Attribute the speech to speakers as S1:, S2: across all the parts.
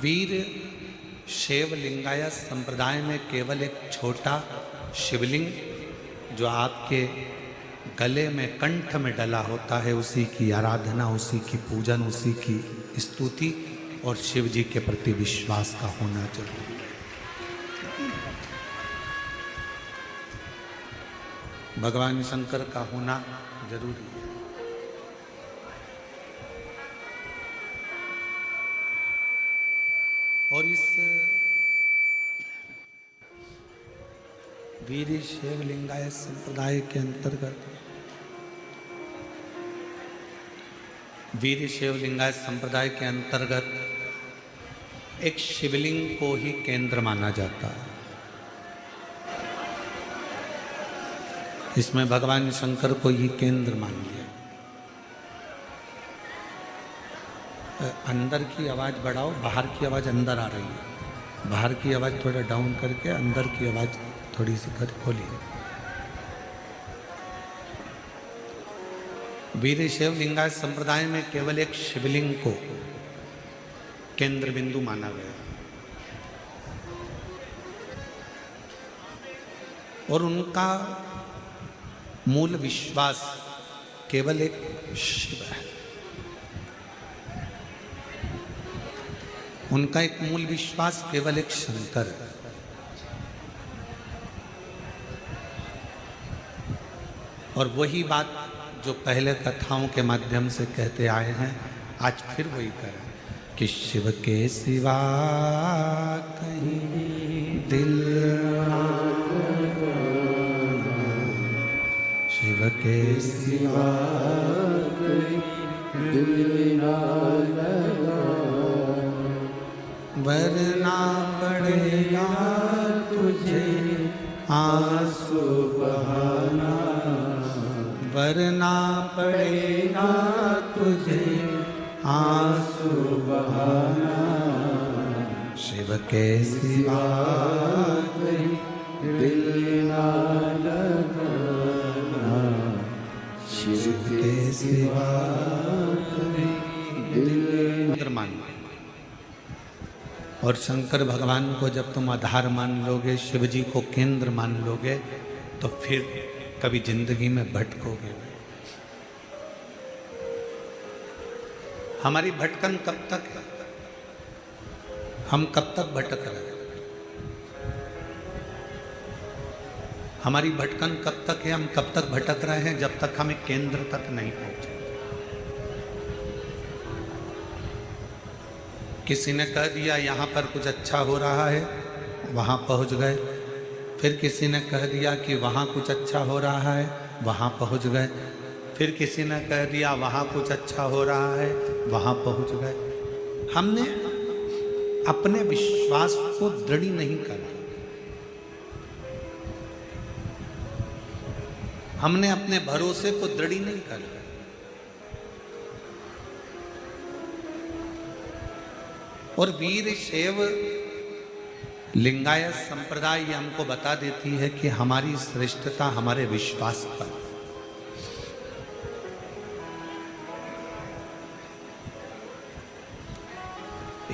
S1: वीर शैव लिंगायत संप्रदाय में केवल एक छोटा शिवलिंग जो आपके गले में कंठ में डला होता है, उसी की आराधना, उसी की पूजन, उसी की स्तुति और शिव जी के प्रति विश्वास का होना जरूरी है। भगवान शंकर का होना जरूरी है। और इस वीर शैव लिंगायत संप्रदाय के अंतर्गत वीर शैव लिंगायत संप्रदाय के अंतर्गत एक शिवलिंग को ही केंद्र माना जाता है। इसमें भगवान शंकर को ही केंद्र मान लिया। अंदर की आवाज बढ़ाओ, बाहर की आवाज अंदर आ रही है। बाहर की आवाज थोड़ा डाउन करके अंदर की आवाज थोड़ी सी कर खोलिए। वीर शैव लिंगायत संप्रदाय में केवल एक शिवलिंग को केंद्र बिंदु माना गया और उनका मूल विश्वास केवल एक शिव है। उनका एक मूल विश्वास केवल एक शंकर है। और वही बात जो पहले कथाओं के माध्यम से कहते आए हैं, आज फिर वही करें कि शिव के सिवा कहीं दिल, शिव के सिवा कहीं दिल ना लगा, वरना पड़ेगा तुझे आंसू बहाना, वरना पड़ेगा तुझे आंसू बहाना, शिव के सिवा कहीं दिल ना लगाना, शिव के सिवा कहीं दिल मान। और शंकर भगवान को जब तुम आधार मान लोगे, शिव जी को केंद्र मान लोगे, तो फिर कभी जिंदगी में भटकोगे। हमारी भटकन कब तक है? हम कब तक भटक रहे हैं? हमारी भटकन कब तक है? हम कब तक भटक रहे हैं? जब तक हमें केंद्र तक नहीं पहुंचे। किसी ने कह दिया यहाँ पर कुछ अच्छा हो रहा है, वहाँ पहुँच गए। फिर किसी ने कह दिया कि वहाँ कुछ अच्छा हो रहा है, वहाँ पहुँच गए। फिर किसी ने कह दिया वहाँ कुछ अच्छा हो रहा है, वहाँ पहुँच गए। हमने अपने विश्वास को दृढ़ नहीं करा। हमने अपने भरोसे को दृढ़ नहीं करा। और वीर शैव लिंगायत संप्रदाय ये हमको बता देती है कि हमारी श्रेष्ठता हमारे विश्वास पर।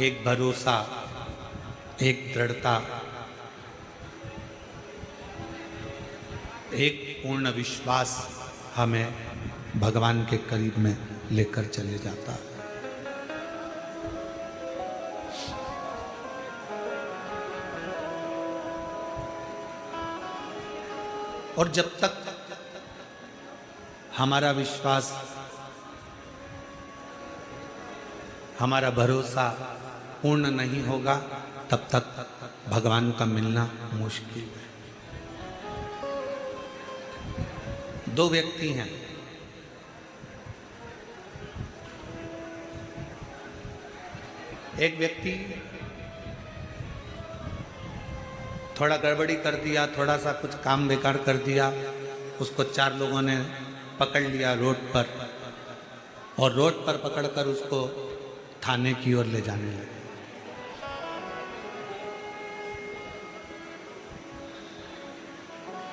S1: एक भरोसा, एक दृढ़ता, एक पूर्ण विश्वास हमें भगवान के करीब में लेकर चले जाता है। और जब तक हमारा विश्वास, हमारा भरोसा पूर्ण नहीं होगा, तब तक भगवान का मिलना मुश्किल है। दो व्यक्ति हैं, एक व्यक्ति थोड़ा गड़बड़ी कर दिया, थोड़ा सा कुछ काम बेकार कर दिया, उसको चार लोगों ने पकड़ लिया रोड पर, और रोड पर पकड़कर उसको थाने की ओर ले जाने लगे।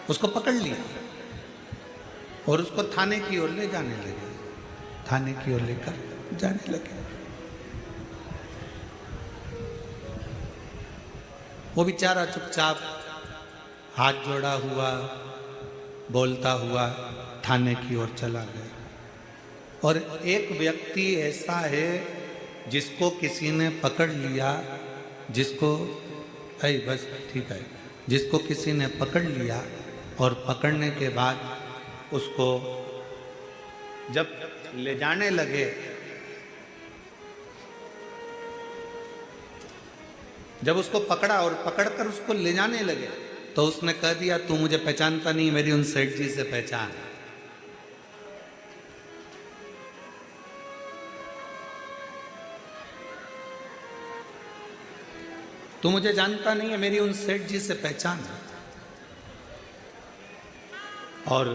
S1: उसको पकड़ लिया और उसको थाने की ओर ले जाने लगे, थाने की ओर लेकर जाने लगे। वो बेचारा चुपचाप हाथ जोड़ा हुआ बोलता हुआ थाने की ओर चला गया। और एक व्यक्ति ऐसा है जिसको किसी ने पकड़ लिया, जिसको बस ठीक है, जिसको किसी ने पकड़ लिया और पकड़ने के बाद उसको जब ले जाने लगे, जब उसको पकड़ा और पकड़कर उसको ले जाने लगे तो उसने कह दिया तू मुझे पहचानता नहीं, मेरी उन सेठ जी से पहचान। तू मुझे जानता नहीं है, मेरी उन सेठ जी से पहचान है। और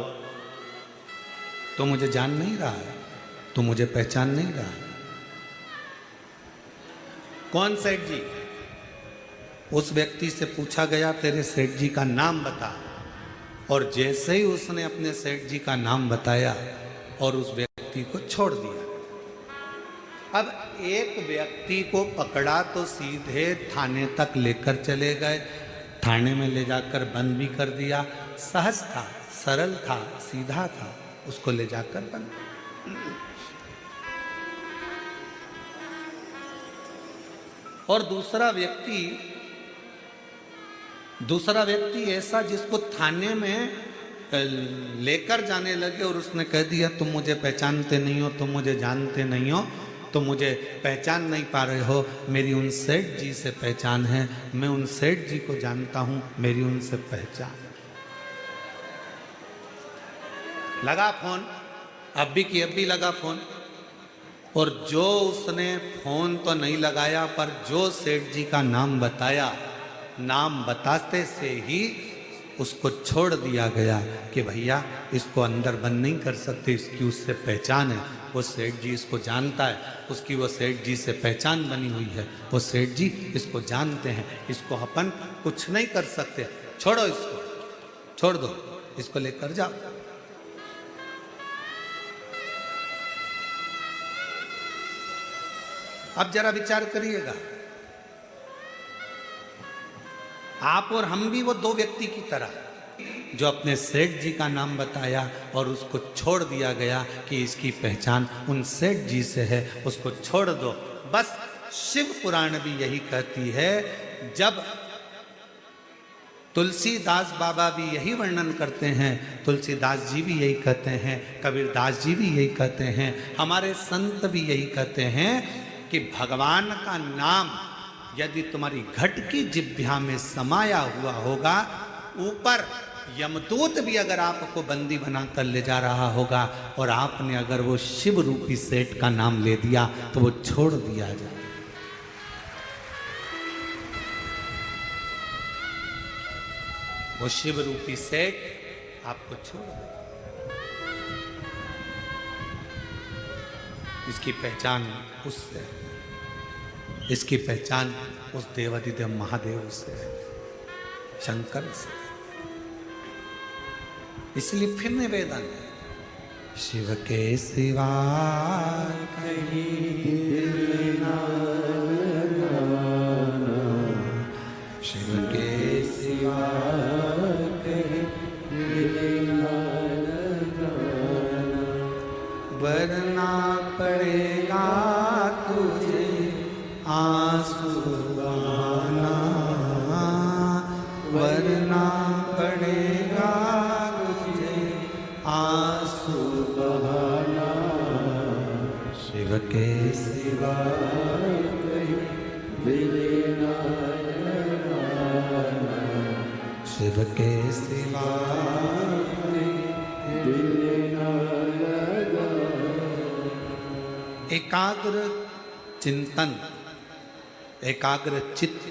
S1: तू मुझे जान नहीं रहा है, तू मुझे पहचान नहीं रहा। कौन सेठ जी? उस व्यक्ति से पूछा गया तेरे सेठ जी का नाम बता, और जैसे ही उसने अपने सेठ जी का नाम बताया और उस व्यक्ति को छोड़ दिया। अब एक व्यक्ति को पकड़ा तो सीधे थाने तक लेकर चले गए, थाने में ले जाकर बंद भी कर दिया। सहज था, सरल था, सीधा था, उसको ले जाकर बंद। और दूसरा व्यक्ति ऐसा जिसको थाने में लेकर जाने लगे और उसने कह दिया तुम मुझे पहचानते नहीं हो, तुम मुझे जानते नहीं हो, तुम मुझे पहचान नहीं पा रहे हो, मेरी उन सेठ जी से पहचान है, मैं उन सेठ जी को जानता हूं, मेरी उनसे पहचान। लगा फोन, अब भी लगा फोन, और जो उसने फोन तो नहीं लगाया पर जो सेठ जी का नाम बताया, नाम बताते से ही उसको छोड़ दिया गया कि भैया इसको अंदर बंद नहीं कर सकते, इसकी उससे पहचान है, वो सेठ जी इसको जानता है, उसकी वो सेठ जी से पहचान बनी हुई है, वो सेठ जी इसको जानते हैं, इसको अपन कुछ नहीं कर सकते, छोड़ो इसको, छोड़ दो, इसको लेकर जाओ। अब जरा विचार करिएगा, आप और हम भी वो दो व्यक्ति की तरह जो अपने सेठ जी का नाम बताया और उसको छोड़ दिया गया कि इसकी पहचान उन सेठ जी से है, उसको छोड़ दो। बस शिव पुराण भी यही कहती है, जब तुलसीदास बाबा भी यही वर्णन करते हैं, तुलसीदास जी भी यही कहते हैं, कबीरदास जी भी यही कहते हैं, हमारे संत भी यही कहते हैं कि भगवान का नाम यदि तुम्हारी घट की जिह्वा में समाया हुआ होगा, ऊपर यमदूत भी अगर आपको बंदी बनाकर ले जा रहा होगा और आपने अगर वो शिव रूपी सेठ का नाम ले दिया तो वो छोड़ दिया जाए। वो शिव रूपी सेठ आपको छोड़ दे। इसकी पहचान उससे, इसकी पहचान उस देवाधिदेव महादेव से, शंकर से। इसलिए फिर निवेदन है, शिव के सिवा कहीं दिल ना लगाना, शिव के सिवा कहीं दिल ना लगाना, वरना पड़ेगा तुझे आंसू बहाना, वरना पड़ेगा तुझे आंसू बहाना, शिव के सिवा कहीं दिल ना लगाना, शिव के सिवा कहीं दिल ना लगाना। एकाग्र चिंतन, एकाग्र चित्त,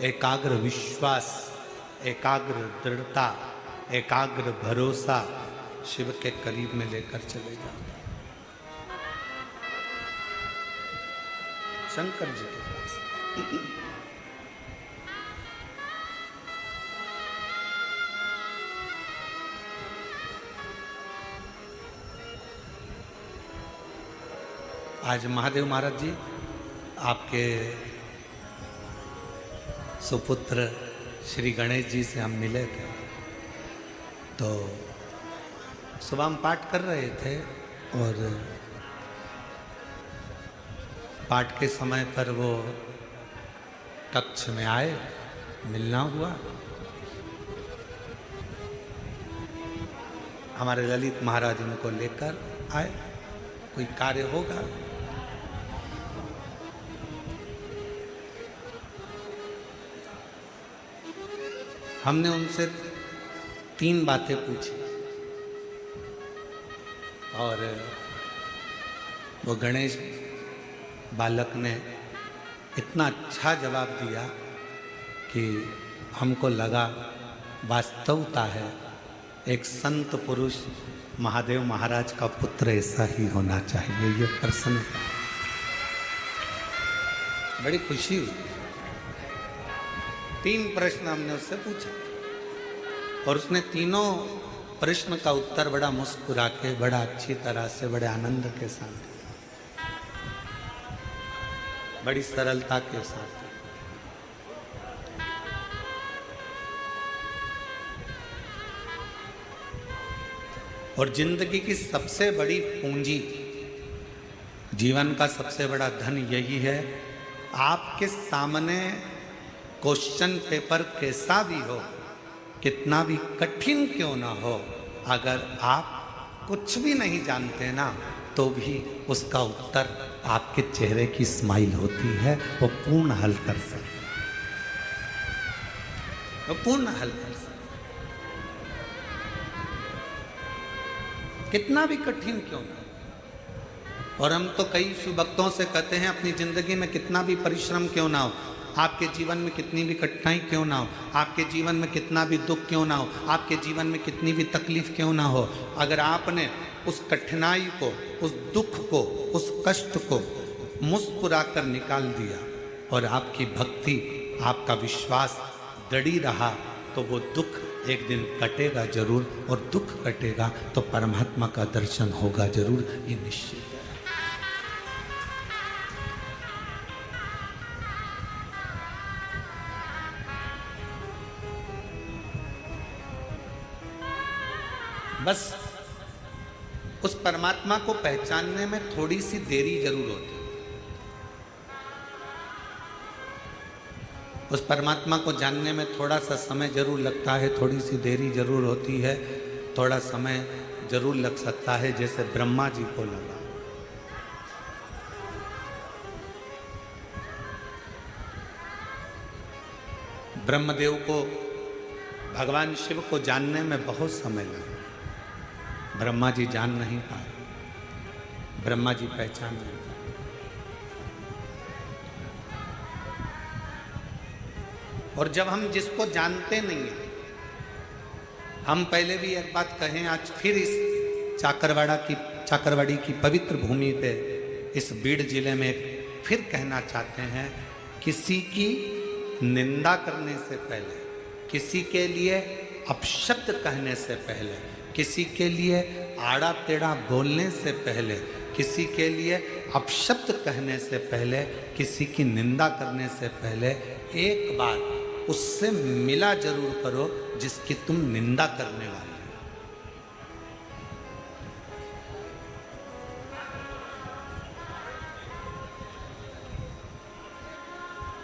S1: एकाग्र विश्वास, एकाग्र दृढ़ता, एकाग्र भरोसा शिव के करीब में लेकर चले जाता है। शंकर जी के पास आज महादेव महाराज जी आपके सुपुत्र श्री गणेश जी से हम मिले थे। तो सुबह हम पाठ कर रहे थे और पाठ के समय पर वो कक्ष में आए, मिलना हुआ। हमारे ललित महाराज उनको लेकर आए, कोई कार्य होगा। हमने उनसे 3 बातें पूछी और वो गणेश बालक ने इतना अच्छा जवाब दिया कि हमको लगा वास्तवता है, एक संत पुरुष महादेव महाराज का पुत्र ऐसा ही होना चाहिए। ये प्रश्न बड़ी खुशी हुई। 3 प्रश्न हमने उससे पूछे और उसने तीनों प्रश्न का उत्तर बड़ा मुस्कुरा के, बड़ा अच्छी तरह से, बड़े आनंद के साथ, बड़ी सरलता के साथ। और जिंदगी की सबसे बड़ी पूंजी, जीवन का सबसे बड़ा धन यही है, आपके सामने क्वेश्चन पेपर कैसा भी हो, कितना भी कठिन क्यों ना हो, अगर आप कुछ भी नहीं जानते ना, तो भी उसका उत्तर आपके चेहरे की स्माइल होती है, वो पूर्ण हल कर सकते, वो पूर्ण हल कर सकते, कितना भी कठिन क्यों ना। और हम तो कई शिव भक्तों से कहते हैं, अपनी जिंदगी में कितना भी परिश्रम क्यों ना हो, आपके जीवन में कितनी भी कठिनाई क्यों ना हो, आपके जीवन में कितना भी दुख क्यों ना हो, आपके जीवन में कितनी भी तकलीफ क्यों ना हो, अगर आपने उस कठिनाई को, उस दुख को, उस कष्ट को मुस्कुरा कर निकाल दिया और आपकी भक्ति, आपका विश्वास दृढ़ रहा, तो वो दुख एक दिन कटेगा जरूर, और दुख कटेगा तो परमात्मा का दर्शन होगा जरूर, ये निश्चित है। बस उस परमात्मा को पहचानने में थोड़ी सी देरी जरूर होती है। उस परमात्मा को जानने में थोड़ा सा समय जरूर लगता है, थोड़ी सी देरी जरूर होती है, थोड़ा समय जरूर लग सकता है, जैसे ब्रह्मा जी को लगा। ब्रह्मदेव को, भगवान शिव को जानने में बहुत समय लगा। ब्रह्मा जी जान नहीं पाए, ब्रह्मा जी पहचान नहीं पाए। और जब हम जिसको जानते नहीं हैं, हम पहले भी एक बात कहें, आज फिर इस चाकरवाड़ी की पवित्र भूमि पे, इस बीड़ जिले में फिर कहना चाहते हैं, किसी की निंदा करने से पहले, किसी के लिए अपशब्द कहने से पहले, किसी के लिए आड़ा टेढ़ा बोलने से पहले, किसी के लिए अपशब्द कहने से पहले, किसी की निंदा करने से पहले, एक बार उससे मिला जरूर करो जिसकी तुम निंदा करने वाले हो।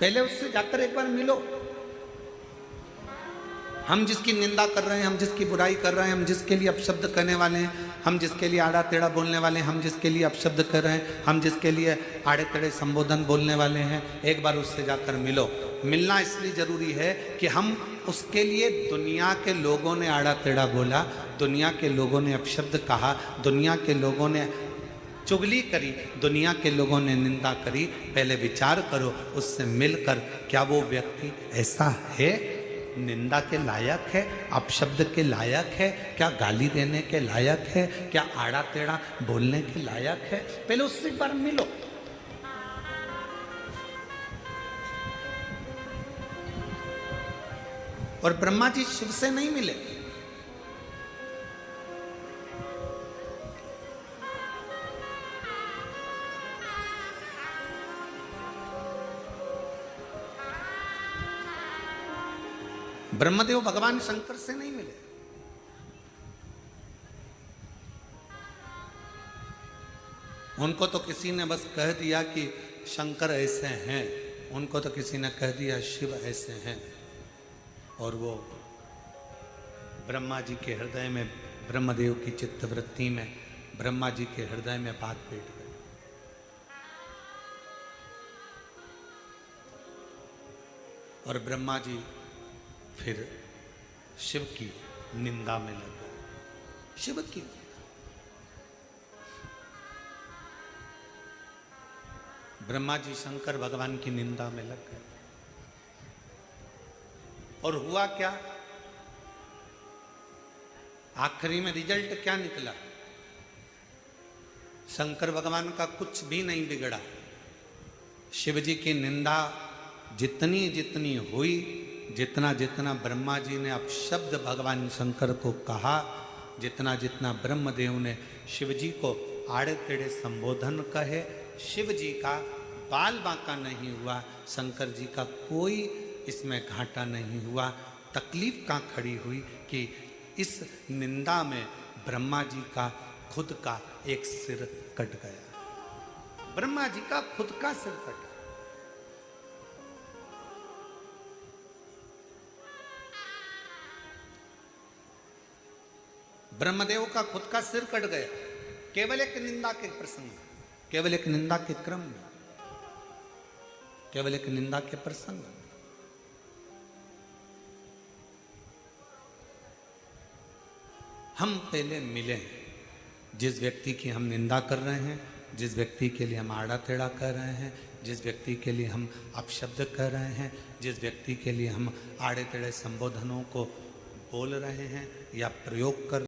S1: पहले उससे जाकर एक बार मिलो। हम जिसकी निंदा कर रहे हैं, हम जिसकी बुराई कर रहे हैं, हम जिसके लिए अपशब्द कहने वाले हैं, हम जिसके लिए आड़ा टेढ़ा बोलने वाले हैं, हम जिसके लिए अपशब्द कर रहे हैं, हम जिसके लिए आड़े टेढ़े संबोधन बोलने वाले हैं, एक बार उससे जाकर मिलो। मिलना इसलिए ज़रूरी है कि हम उसके लिए, दुनिया के लोगों ने आड़ा टेढ़ा बोला, दुनिया के लोगों ने अपशब्द कहा, दुनिया के लोगों ने चुगली करी, दुनिया के लोगों ने निंदा करी, पहले विचार करो उससे मिलकर, क्या वो व्यक्ति ऐसा है, निंदा के लायक है, अपशब्द के लायक है, क्या गाली देने के लायक है, क्या आड़ा टेढ़ा बोलने के लायक है? पहले उससे एक बार मिलो। और ब्रह्मा जी शिव से नहीं मिले, ब्रह्मदेव भगवान शंकर से नहीं मिले। उनको तो किसी ने बस कह दिया कि शंकर ऐसे हैं, उनको तो किसी ने कह दिया शिव ऐसे हैं, और वो ब्रह्मा जी के हृदय में, ब्रह्मदेव की चित्तवृत्ति में, ब्रह्मा जी के हृदय में बात बैठ गई। और ब्रह्मा जी फिर शिव की निंदा में लग गए। शिव की ब्रह्मा जी शंकर भगवान की निंदा में लग गए। और हुआ क्या, आखिरी में रिजल्ट क्या निकला? शंकर भगवान का कुछ भी नहीं बिगड़ा। शिव जी की निंदा जितनी जितनी हुई, जितना जितना ब्रह्मा जी ने अपशब्द भगवान शंकर को कहा, जितना जितना ब्रह्मदेव ने शिव जी को आड़े टेढ़े संबोधन कहे, शिव जी का बाल बांका नहीं हुआ, शंकर जी का कोई इसमें घाटा नहीं हुआ। तकलीफ कहाँ खड़ी हुई कि इस निंदा में ब्रह्मा जी का खुद का एक सिर कट गया। ब्रह्मा जी का खुद का सिर कट गया। ब्रह्मदेव का खुद का सिर कट गया, केवल एक निंदा के प्रसंग, केवल एक निंदा के क्रम में, केवल एक निंदा के प्रसंग। हम पहले मिले, जिस व्यक्ति की हम निंदा कर रहे हैं, जिस व्यक्ति के लिए हम आड़ा टेढ़ा कर रहे हैं, जिस व्यक्ति के लिए हम अपशब्द कर रहे हैं, जिस व्यक्ति के लिए हम आड़े टेढ़े संबोधनों को बोल रहे हैं या प्रयोग कर